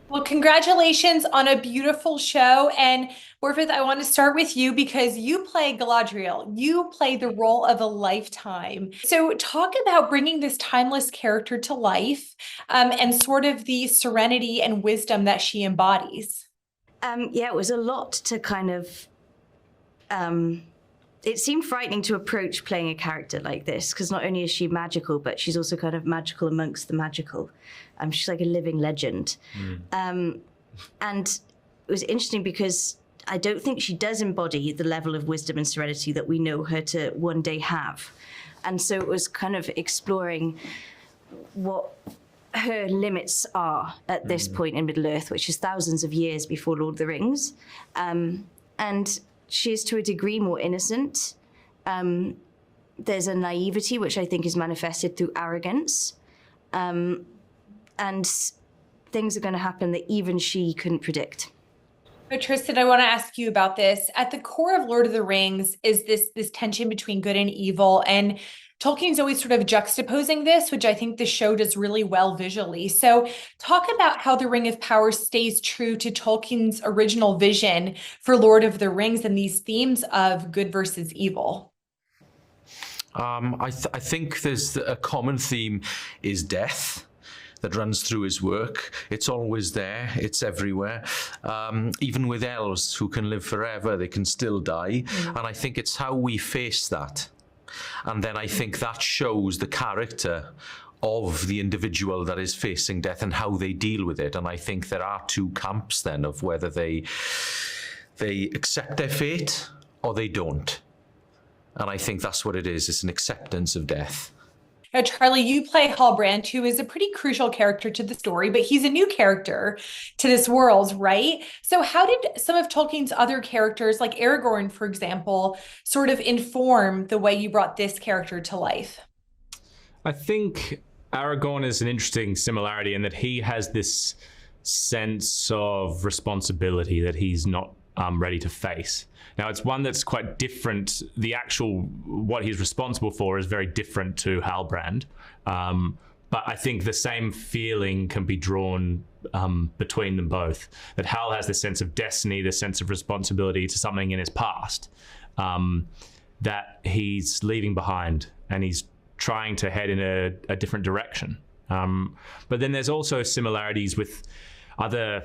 Well, congratulations on a beautiful show. And Morfydd, I want to start with you because you play Galadriel. You play the role of a lifetime. So, talk about bringing this timeless character to life, and sort of the serenity and wisdom that she embodies. Yeah, it was a lot to kind of. It seemed frightening to approach playing a character like this because not only is she magical, but she's also kind of magical amongst the magical. She's like a living legend. And it was interesting because I don't think she does embody the level of wisdom and serenity that we know her to one day have. And so it was kind of exploring what her limits are at this point in Middle-earth, which is thousands of years before Lord of the Rings. And she is to a degree more innocent. There's a naivety, which I think is manifested through arrogance. And things are going to happen that even she couldn't predict. But Trystan, I want to ask you about this. At the core of Lord of the Rings is this tension between good and evil, and Tolkien's always sort of juxtaposing this, which I think the show does really well visually. So, talk about how the Ring of Power stays true to Tolkien's original vision for Lord of the Rings and these themes of good versus evil. I think there's a common theme is death that runs through his work. It's always there. It's everywhere. Even with elves who can live forever, they can still die. And I think it's how we face that. And then I think that shows the character of the individual that is facing death and how they deal with it. And I think there are two camps then of whether they accept their fate or they don't. And I think that's what it is. It's an acceptance of death. Now, Charlie, you play Halbrand, who is a pretty crucial character to the story, but he's a new character to this world, right? So, how did some of Tolkien's other characters, like Aragorn, for example, sort of inform the way you brought this character to life? I think Aragorn is an interesting similarity in that he has this sense of responsibility that he's not ready to face. Now, it's one that's quite different. The actual, what he's responsible for is very different to Halbrand. But I think the same feeling can be drawn between them both. That Hal has this sense of destiny, this sense of responsibility to something in his past that he's leaving behind, and he's trying to head in a different direction. But then there's also similarities with other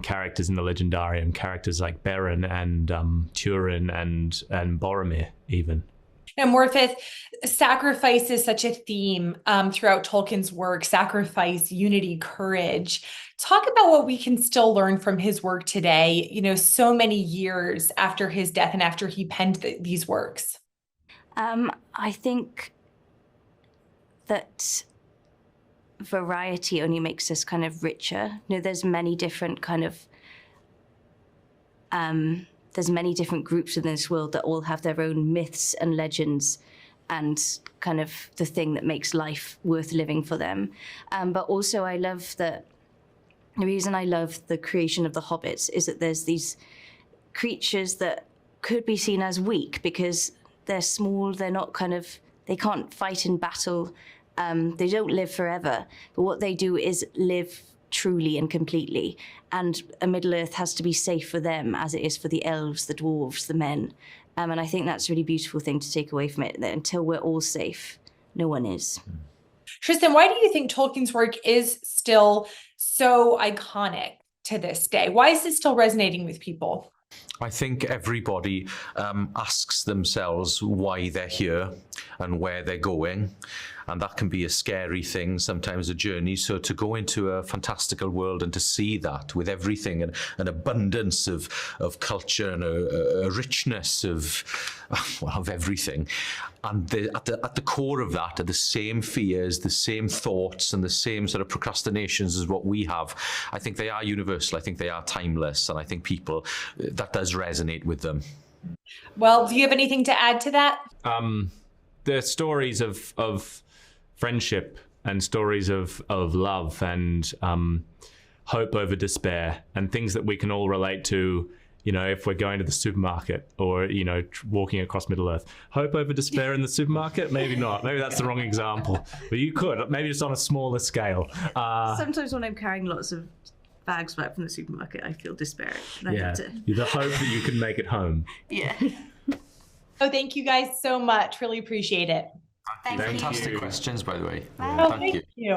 characters in the Legendarium, characters like Beren and Turin and Boromir even. Now, Morfydd, sacrifice is such a theme throughout Tolkien's work: sacrifice, unity, courage. Talk about what we can still learn from his work today, so many years after his death and after he penned these works. I think that variety only makes us kind of richer. There's many different there's many different groups within this world that all have their own myths and legends and kind of the thing that makes life worth living for them. But also I love that the reason I love the creation of the hobbits is that there's these creatures that could be seen as weak because they're small, they're not they can't fight in battle. They don't live forever, but what they do is live truly and completely. And a Middle-earth has to be safe for them as it is for the elves, the dwarves, the men. And I think that's a really beautiful thing to take away from it, that until we're all safe, no one is. Trystan, why do you think Tolkien's work is still so iconic to this day? Why is it still resonating with people? I think everybody asks themselves why they're here and where they're going. And that can be a scary thing, sometimes a journey. So to go into a fantastical world and to see that with everything and an abundance of culture and a richness of everything. And at the core of that are the same fears, the same thoughts and the same sort of procrastinations as what we have. I think they are universal. I think they are timeless. And I think people, that does resonate with them. Well, do you have anything to add to that? The stories of friendship and stories of love and hope over despair and things that we can all relate to, if we're going to the supermarket or, walking across Middle-earth. Hope over despair in the supermarket? Maybe not. Maybe that's the wrong example. But you could, maybe just on a smaller scale. Sometimes when I'm carrying lots of bags back from the supermarket, I feel despair. And I have to. The hope that you can make it home. Yeah. Oh, thank you guys so much. Really appreciate it. Thank you. Fantastic questions, by the way. Oh, Thank you. you.